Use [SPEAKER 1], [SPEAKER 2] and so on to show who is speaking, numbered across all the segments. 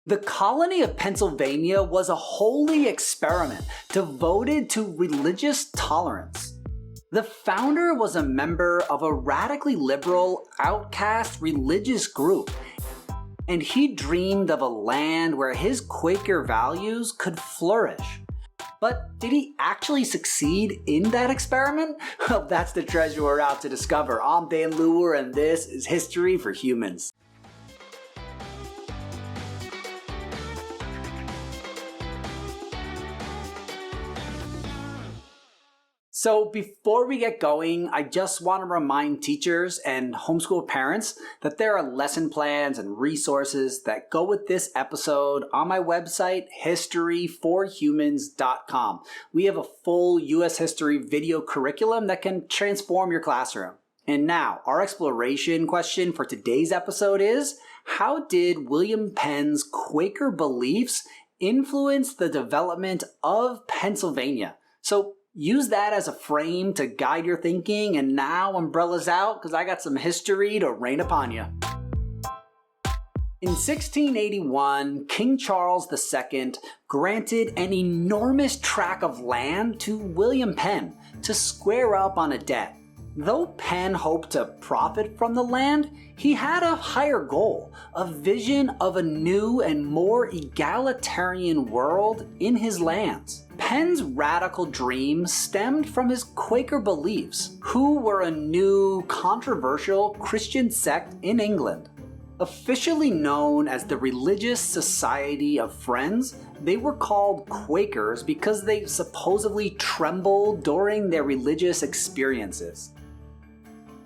[SPEAKER 1] The colony of Pennsylvania was a holy experiment devoted to religious tolerance. The founder was a member of a radically liberal, outcast religious group, and he dreamed of a land where his Quaker values could flourish. But did he actually succeed in that experiment? Well, that's the treasure we're out to discover. I'm Dan Luer, and this is History for Humans. So before we get going, I just want to remind teachers and homeschool parents that there are lesson plans and resources that go with this episode on my website, historyforhumans.com. We have a full U.S. history video curriculum that can transform your classroom. And now, our exploration question for today's episode is, how did William Penn's Quaker beliefs influence the development of Pennsylvania? So use that as a frame to guide your thinking, and now umbrellas out because I got some history to rain upon you. In 1681, King Charles II granted an enormous tract of land to William Penn to square up on a debt. Though Penn hoped to profit from the land, he had a higher goal, a vision of a new and more egalitarian world in his lands. Penn's radical dream stemmed from his Quaker beliefs, who were a new, controversial Christian sect in England. Officially known as the Religious Society of Friends, they were called Quakers because they supposedly trembled during their religious experiences.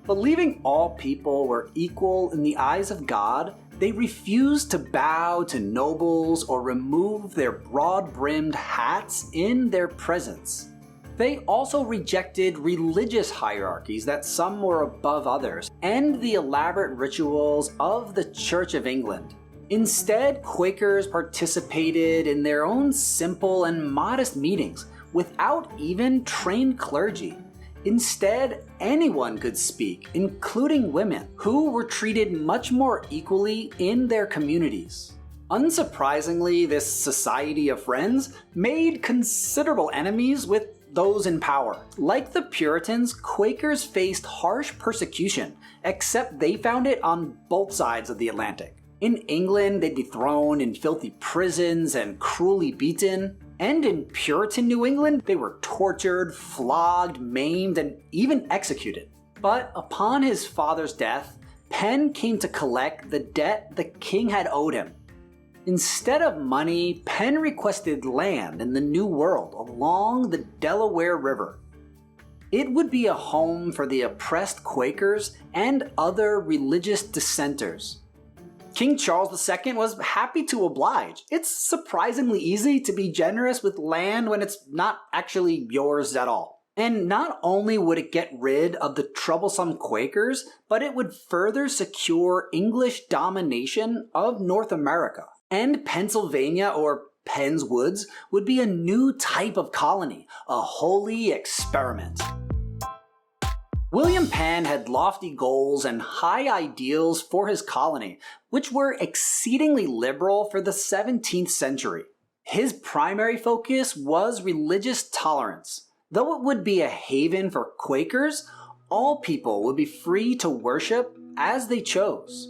[SPEAKER 1] Believing all people were equal in the eyes of God, they refused to bow to nobles or remove their broad-brimmed hats in their presence. They also rejected religious hierarchies that some were above others and the elaborate rituals of the Church of England. Instead, Quakers participated in their own simple and modest meetings without even trained clergy. Instead, anyone could speak, including women, who were treated much more equally in their communities. Unsurprisingly, this Society of Friends made considerable enemies with those in power. Like the Puritans, Quakers faced harsh persecution, except they found it on both sides of the Atlantic. In England, they'd be thrown in filthy prisons and cruelly beaten. And in Puritan New England, they were tortured, flogged, maimed, and even executed. But upon his father's death, Penn came to collect the debt the king had owed him. Instead of money, Penn requested land in the New World along the Delaware River. It would be a home for the oppressed Quakers and other religious dissenters. King Charles II was happy to oblige. It's surprisingly easy to be generous with land when it's not actually yours at all. And not only would it get rid of the troublesome Quakers, but it would further secure English domination of North America. And Pennsylvania, or Penn's Woods, would be a new type of colony, a holy experiment. William Penn had lofty goals and high ideals for his colony, which were exceedingly liberal for the 17th century. His primary focus was religious tolerance. Though it would be a haven for Quakers, all people would be free to worship as they chose.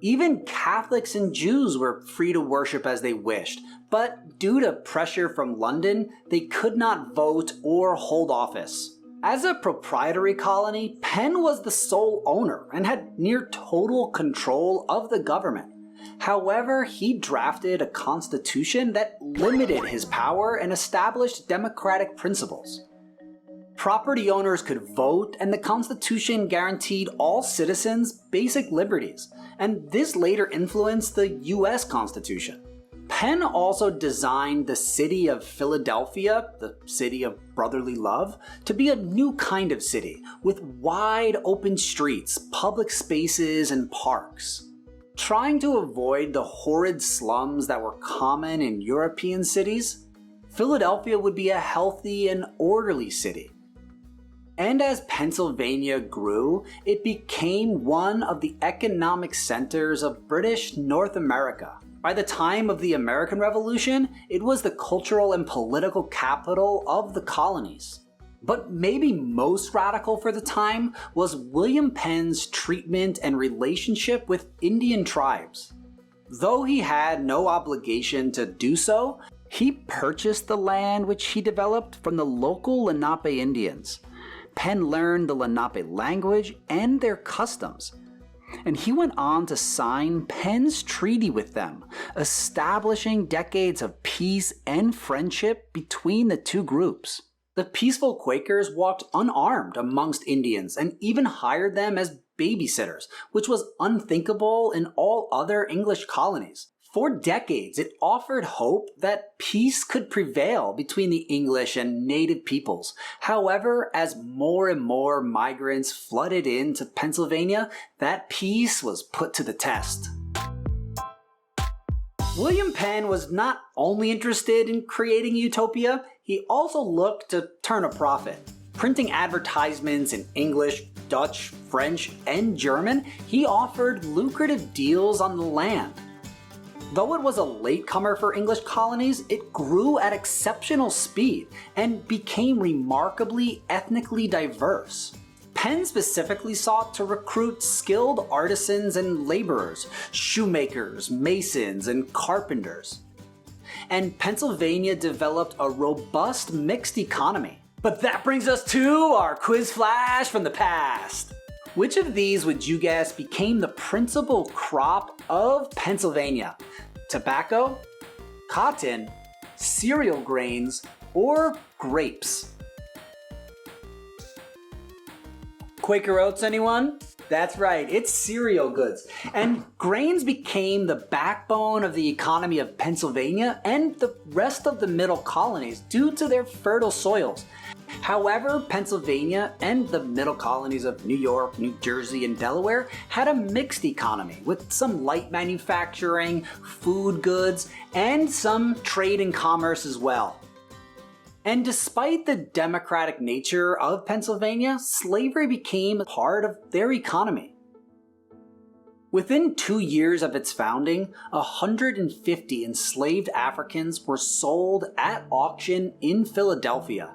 [SPEAKER 1] Even Catholics and Jews were free to worship as they wished, but due to pressure from London, they could not vote or hold office. As a proprietary colony, Penn was the sole owner and had near total control of the government. However, he drafted a constitution that limited his power and established democratic principles. Property owners could vote, and the Constitution guaranteed all citizens basic liberties, and this later influenced the U.S. Constitution. Penn also designed the city of Philadelphia, the city of brotherly love, to be a new kind of city, with wide open streets, public spaces, and parks. Trying to avoid the horrid slums that were common in European cities, Philadelphia would be a healthy and orderly city. And as Pennsylvania grew, it became one of the economic centers of British North America. By the time of the American Revolution, it was the cultural and political capital of the colonies. But maybe most radical for the time was William Penn's treatment and relationship with Indian tribes. Though he had no obligation to do so, he purchased the land which he developed from the local Lenape Indians. Penn learned the Lenape language and their customs, and he went on to sign Penn's treaty with them, establishing decades of peace and friendship between the two groups. The peaceful Quakers walked unarmed amongst Indians and even hired them as babysitters, which was unthinkable in all other English colonies. For decades, it offered hope that peace could prevail between the English and native peoples. However, as more and more migrants flooded into Pennsylvania, that peace was put to the test. William Penn was not only interested in creating utopia, he also looked to turn a profit. Printing advertisements in English, Dutch, French, and German, he offered lucrative deals on the land. Though it was a latecomer for English colonies, it grew at exceptional speed and became remarkably ethnically diverse. Penn specifically sought to recruit skilled artisans and laborers, shoemakers, masons, and carpenters. And Pennsylvania developed a robust mixed economy. But that brings us to our quiz flash from the past. Which of these would you guess became the principal crop of Pennsylvania? Tobacco, cotton, cereal grains, or grapes? Quaker oats, anyone? That's right, it's cereal goods. And grains became the backbone of the economy of Pennsylvania and the rest of the middle colonies due to their fertile soils. However, Pennsylvania and the middle colonies of New York, New Jersey, and Delaware had a mixed economy with some light manufacturing, food goods, and some trade and commerce as well. And despite the democratic nature of Pennsylvania, slavery became part of their economy. Within 2 years of its founding, 150 enslaved Africans were sold at auction in Philadelphia.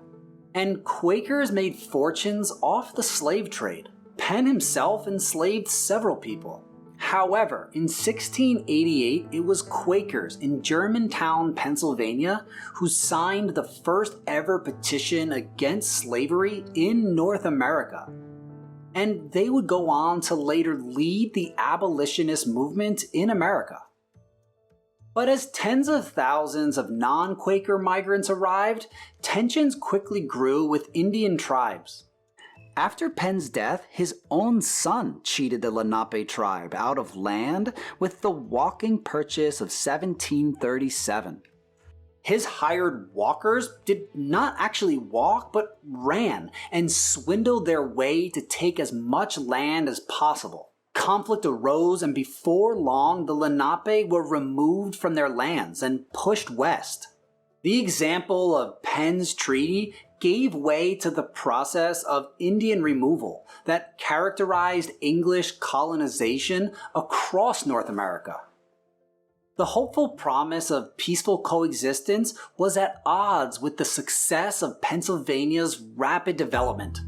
[SPEAKER 1] And Quakers made fortunes off the slave trade. Penn himself enslaved several people. However, in 1688, it was Quakers in Germantown, Pennsylvania, who signed the first ever petition against slavery in North America. And they would go on to later lead the abolitionist movement in America. But as tens of thousands of non-Quaker migrants arrived, tensions quickly grew with Indian tribes. After Penn's death, his own son cheated the Lenape tribe out of land with the walking purchase of 1737. His hired walkers did not actually walk, but ran and swindled their way to take as much land as possible. Conflict arose, and before long, the Lenape were removed from their lands and pushed west. The example of Penn's treaty gave way to the process of Indian removal that characterized English colonization across North America. The hopeful promise of peaceful coexistence was at odds with the success of Pennsylvania's rapid development.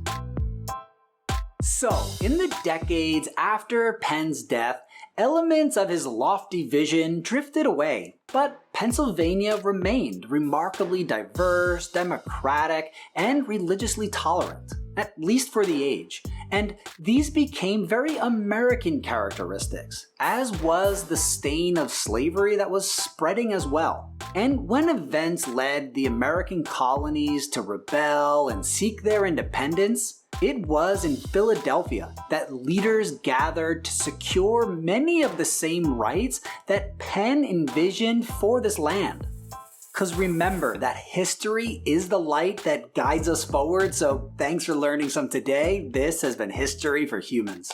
[SPEAKER 1] So, in the decades after Penn's death, elements of his lofty vision drifted away, but Pennsylvania remained remarkably diverse, democratic, and religiously tolerant, at least for the age. And these became very American characteristics, as was the stain of slavery that was spreading as well. And when events led the American colonies to rebel and seek their independence, it was in Philadelphia that leaders gathered to secure many of the same rights that Penn envisioned for this land. Because remember that history is the light that guides us forward, so thanks for learning some today. This has been History for Humans.